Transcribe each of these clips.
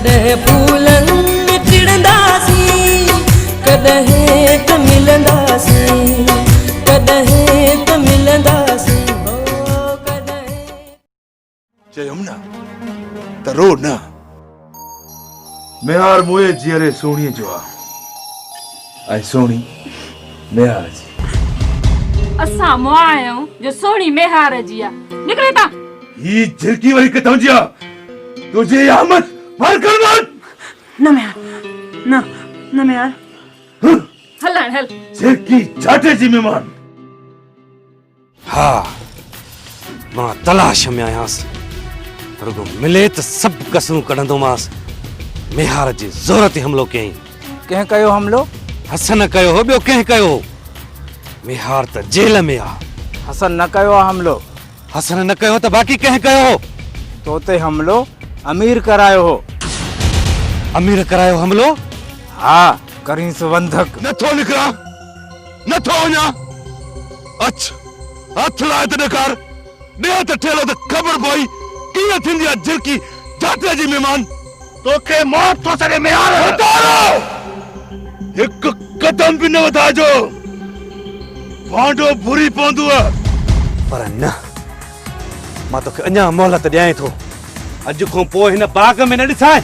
कॾहिं फूलनि चिड़ंदासीं, कॾहिं त मिलंदासीं, कॾहिं त मिलंदासीं, हो कॾहिं। चयुमि न त रो न। मेहार मुंहिंजे जीअरे सोणीअ जो आहे ऐं सोणी मेहार जी। असां मुआ आहियूं जो सोणी मेहार जी आहे। निकिरे ता ही झिरकी वही किथां जी आहे? तुझे आमद मार कर मत। न मेहार, न न मेहार। हलण हल। झिरकी छाटे जी मेहमान। हाँ, मां तलाश में आयांसि, रुगो मिले त सभु कसरूं कढंदोमांसि। मेहार जे ज़ोर ते हमलो कयईं। कंहिं कयो हमलो? हसन कयो हो, ॿियो कंहिं कयो हो? मेहार त जेल में आ। हसन न कयो आहे हमलो। हसन न कयो त बाक़ी कंहिं कयो हो? तो ते हमलो अमीर करायो हो। अमीर करायो हमलो? हाँ, करींस बंधक। नथो निकिरा, नथो वञा। अच हथ लाए त ॾेखार। ॾे त ठेलो त ख़बर पई कीअं थींदी आहे झिरकी जाते जी मेहमान। तोखे मौत थो सॾे मेहार। हिकु कदम बि न वधाइजो, भांडो भुरी पवंदो। पर न, मां तोखे अञा मोहलत ॾियां थो। अॼु खां पोइ हिन बाग़ में न ॾिसां।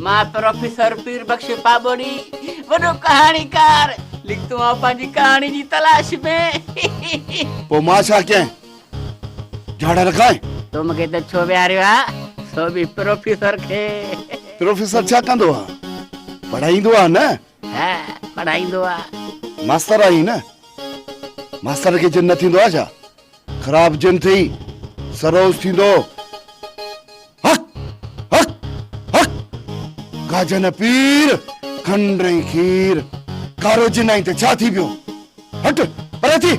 मां प्रोफेसर पीर बख्श पाबोड़ी वॾो कहाणीकार लिखतो आहियां पंहिंजी कहाणी जी तलाश में। पोइ मां छा कयां? झाड़ा रखां? तो मूंखे त छो विहारियो आहे? सो बि प्रोफेसर खे। प्रोफेसर छा कंदो आहे? पढ़ाईंदो आहे न? हा, पढ़ाईंदो आहे। मास्तर आई न। मास्तर खे जिन न थींदो आहे छा? ख़राब जिन थी सरोज थींदो। हक हक हक गाजन पीर खंड ऐं खीर। कारो जिन आई त छा थी पियो? हट परे थी।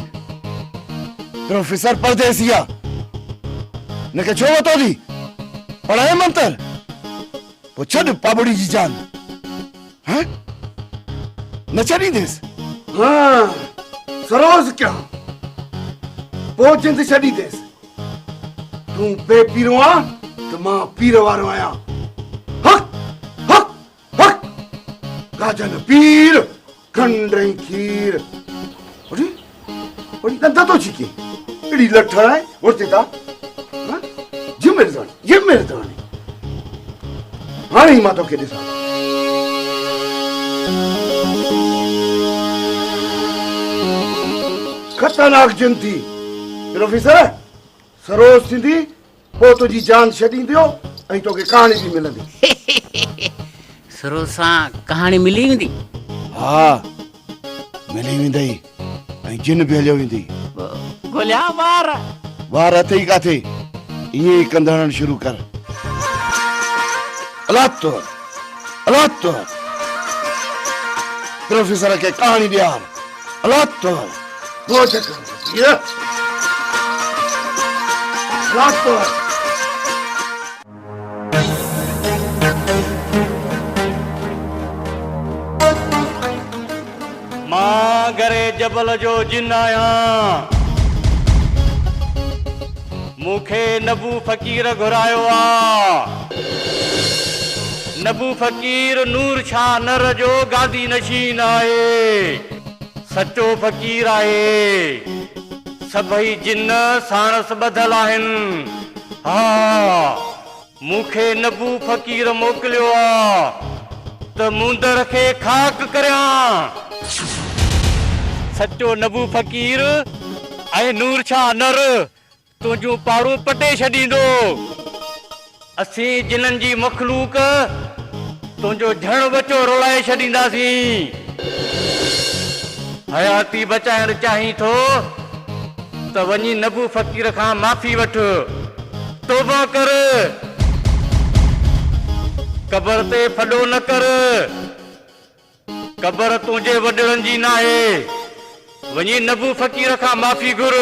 प्रोफेसर परदेसी आहे, नके छो वतो थी? पढ़ाए मंतर पोइ छॾ पाबड़ी जी जान। हैं न छॾींदेसि? हाँ, सरोज क्या पोइ जिंद छॾींदेसि। तूं बेपीरो आ त मां पीर वारो आहियां। हक हक हक गाजन पीर खंड ऐं खीर। ओड़ी ओड़ी नंदा तो छिके एड़ी लठ है उड़ते था। हां जिम्मेदार हाणे मां तोखे ॾिसां। खतरनाक जिन थी। प्रोफेसर सरोज थींदी पोइ तुंहिंजी जान छॾींदियो ऐं तोखे कहाणी बि मिलंदी। सरोज सां कहाणी मिली वेंदी? हा, मिली वेंदई ऐं जिन बि हलियो वेंदी। ॻोल्हिया वार अथई काथे? ईअं ई कंदड़नि शुरू कर। अलाह तो प्रोफेसर खे कहाणी ॾियार। अलाह तो बोझ कर ये अलाह तो। मां घरे जबल जो जिन आहियां। मूंखे नबू फ़कीर घुरायो आहे। नबू फ़कीर नूर शाह नर जो गादी नशीन आहे। सचो फ़कीर आहे। सभई जिन साणस ॿधल आहिनि। हा, मूंखे नबू फ़कीर मोकिलियो आहे त मुंदर खे खाक करियां। सचो नबू फ़कीर ऐं नूर शाह नर तुंहिंजूं पाड़ू पटे छॾींदो। असीं जिन्हनि जी मखलूक तुंहिंजो झण बचो रोलाए छॾींदासीं। हयाती बचाइण चाहीं थो त वञी नबू फ़कीर खां माफ़ी वठ, तौबा कर। कबर ते फॾो न कर। कबर तुंहिंजे वॾड़नि जी नाहे। वञी नबू फ़कीर खां माफ़ी घुर,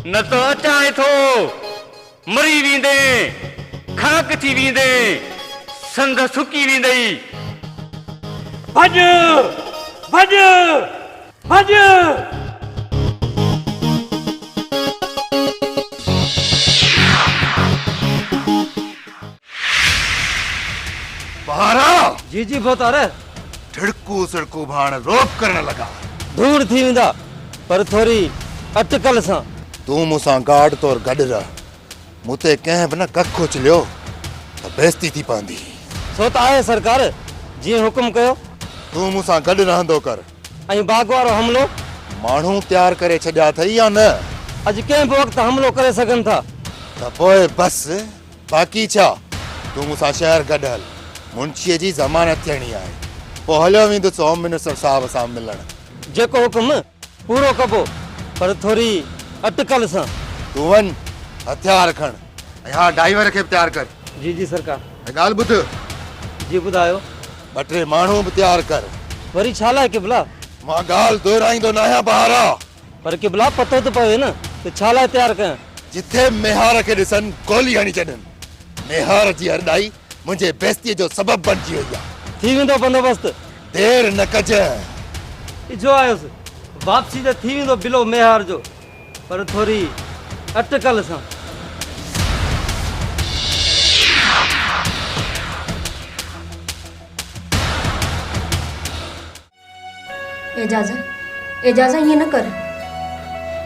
न त अचाए थो मरी वेंदे, खाक नरक थी वींदे संद सुकी वींदई भज भज भज बहारा जी जी बहुत आ रहा ठिड़कू सिड़कू भाण रोप करने लगा। दूर थी वेंदा पर थोरी अटकल सां। तू मूंसां गार्ड तौर गॾु रह, मूं ते कंहिं बि न कखु उछलियो त बेइज़ती थी पवंदी। सो त आहे सरकार, जीअं हुकुम कयो। तू मूंसां गॾु रहंदो कर। ऐं बाग वारो हमिलो माण्हू तयारु करे छॾिया अथई या न? अॼु कंहिं बि वक़्तु हमिलो करे सघनि था। त पोइ बसि, बाक़ी छा? तू मूंसां शहर गॾु हल, मुंशीअ जी ज़मानत थियणी आहे। पोइ हलियो वेंदुसि होम मिनिस्टर साहिब सां मिलणु। जेको हुकुम पूरो कबो, पर थोरी अटकल सां। तूं वञ, हथियार खण ऐं हा ड्राइवर खे बि तयारु कर। जी जी सरकार। ऐं ॻाल्हि ॿुध, जी ॿुधायो। 2-3 माण्हू बि तयारु कर। वरी छा लाइ किबला? मां ॻाल्हि दोहिराईंदो न आहियां बहारा। पर किबला पतो त पवे न त छा लाइ तयारु कयां। जिथे मेहार खे ॾिसनि गोली हणी छॾनि। मेहार जी हरॾाई मुंहिंजे बेइज़तीअ जो सबबु बणिजी वई आहे। थी वेंदो बंदोबस्तु। देर न कजांइ। इजो आयुसि, वापसी त थी वेंदो बिलो मेहार जो, पर थोरी अटकल सां। एजाज़ ईअं न कर,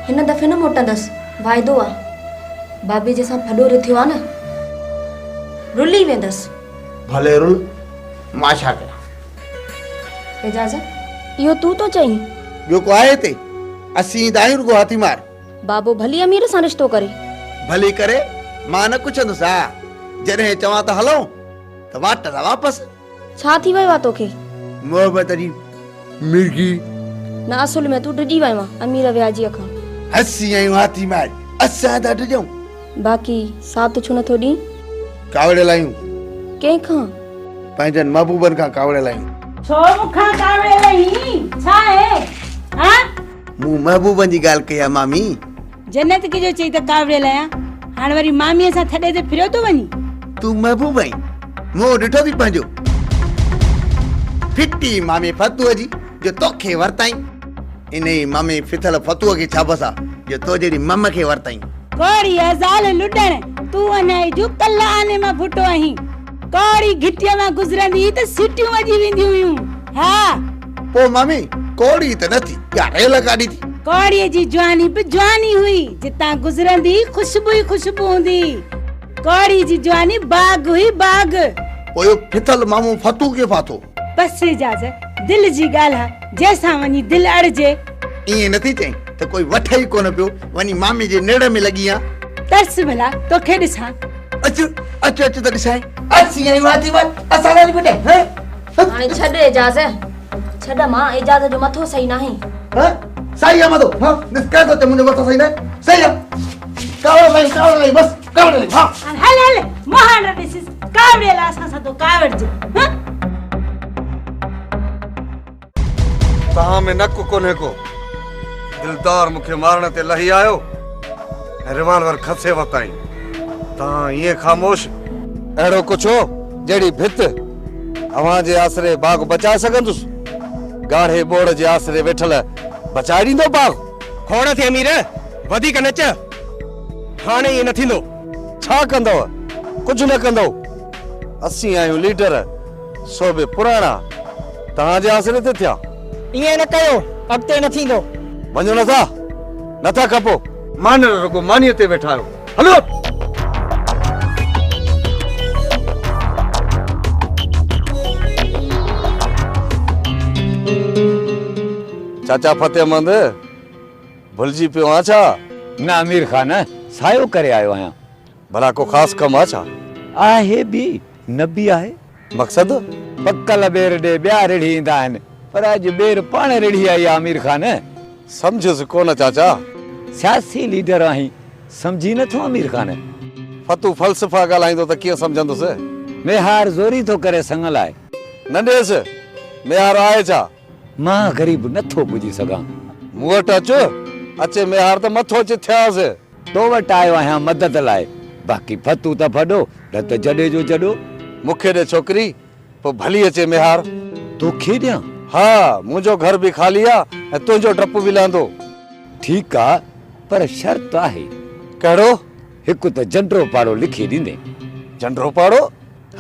हिन दफ़े न मोटंदसि, वाइदो आहे। बाबे जे सां फॾो थियो आहे न, रुली वेंदसि। भले रुल, मां छा कयां? एजाज़, इहो तूं तो चईं? ॿियो को आहे हिते? असीं ईंदा आहियूं रुॻो हाथी मार। बाबो भली अमीर सां रिश्तो करे। भली करे, मां न कुझंदुसि। हा, जॾहिं चवां त हलूं त वाट था वापसि। छा थी वियो आहे तोखे? मोहबत जी मिर्गी। न असुल में तूं डिॼी वियो आहे अमीर व्याजीअ खां। असीं आहियूं हाथी मार, असां था डिॼूं। बाक़ी साथ छो नथो ॾीं? कावड़े लायूं कंहिंखां? पंहिंजनि महबूबनि खां कावड़े लायूं। छो मूंखां कावड़े लही छा आहे? हाँ मूं महबूबनि जी ॻाल्हि कई आहे मामी। जन्नत के जो चई त कावड़े लया, हाणे वरी मामीअ सां थॾे ते फिरियो थो वञी। तूं महबूब आहीं, मूं ॾिठो थी पंहिंजो। फिटी मामी फतूअ जी जो तोखे वरताई, इन ई मामी फिथल फतूअ खे छा बसा जो तो जहिड़ी मम खे वरताई। कोड़ी अज़ाल लुडण, तूं अनाई जो कल्ह आने मां फुटो आहीं। कोड़ी घिटीअ मां गुज़रंदी त सीटियूं वॼी वेंदियूं हुयूं। हा पो मामी कोड़ी त न थी, या रेल गाॾी थी। कोड़ीअ जी जवानी बि जवानी हुई, जितां गुज़रंदी खुशबू ई खुशबू हूंदी। कोड़ी जी जवानी बाग हुई बाग। पो यो फिथल मामू फतू खे फाथो। बस इजाज़त, दिल जी ॻाल्हि आहे, जंहिंसां वञी दिल अड़जे। ईअं नथी चई त कोई वठे ई कोन पियो, वञी मामी जे नेड़ में लॻी आ। तरस भला तोखे ॾिसां। अच अच अच त ॾिसाई। असीं आहियूं हाथी मार, असां लाइ बेटे। हाणे छॾ एजाज़, छॾ। मां एजाज़ जो मथो सही नाहे। सही आहे मधो। हां निस्का तो मुंहिंजो मथो सही न सही आहे। कावड़ लाई बस कावड़ लाई। हां हल हल मोहन ॾिसिस कावड़े ला असां सां तो कावड़जे। तव्हां में नक कोन्हे को। दिलदार मूंखे मारण ते लही आयो ऐं रिवाल्वर खसे वताई। तव्हां ईअं ख़ामोश अहिड़ो कुझु हो जहिड़ी भित अव्हां जे आसरे बाग बचाए सघंदुसि? गाढ़े बोड़ जे आसरे वेठल बचाए ॾींदो बाग? खोड़ थे अमीर, वधीक न च। हाणे ये न थींदो। छा कंदव? कुझु न कंदव। असीं आहियूं लीडर, सो बि पुराणा। तव्हां जे आसरे ते थिया। इएं न कयो, अॻिते न थींदो। वञो नथा खपो। मान रुगो मानीअ ते वेठा आहियो। हलो चाचा फतेहमंद, भुलिजी पियो आहे छा? न अमीर खान, सायो करे आयो आहियां। भला को ख़ासि कमु आहे छा? आहे बि न बि आहे। मक़सद? पकल बेर ॾे ॿिया रिढ़ी ईंदा आहिनि, पर अॼु बेर पाण रिढ़ी आई आहे अमीर खान। समझुसि कोन चाचा। सियासी लीडर आहीं, समझी नथो अमीर खान। फतू फ़लसफ़ा ॻाल्हाईंदो त कीअं सम्झंदुसि? मेहार ज़ोरी थो करे संग लाइ। न ॾेसि, मेहार आहे छा? मां ग़रीब नथो बुझी सघां। मूं वटि अचे मेहार त मथो अची थियासि। तो वटि आयो आहियां मदद लाइ, बाक़ी फतू त फॾो न त जॾे जो जॾो मूंखे ॾे छोकिरी पोइ भली अचे मेहार। तोखे ॾियां? हा, मुंहिंजो घर बि ख़ाली आहे ऐं तुंहिंजो डपु बि लहंदो। ठीकु आहे, पर शर्त आहे। कहिड़ो? हिकु त जंडरो पाड़ो लिखी ॾींदे। जंडरो पाड़ो?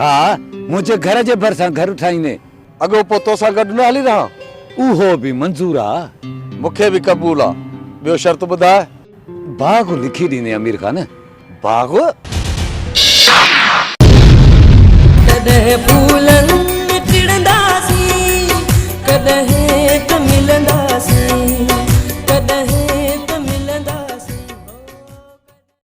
हा, मुंहिंजे घर जे भरिसां घर ठाहींदे। अॻो पोइ तोसां गॾु न हली रहां? उहो बि मंज़ूर आहे। मूंखे बि क़बूल आहे। ॿियो शर्त ॿुधाए। बाग़ लिखी ॾींदे अमीर खान। बाग़? तॾहिं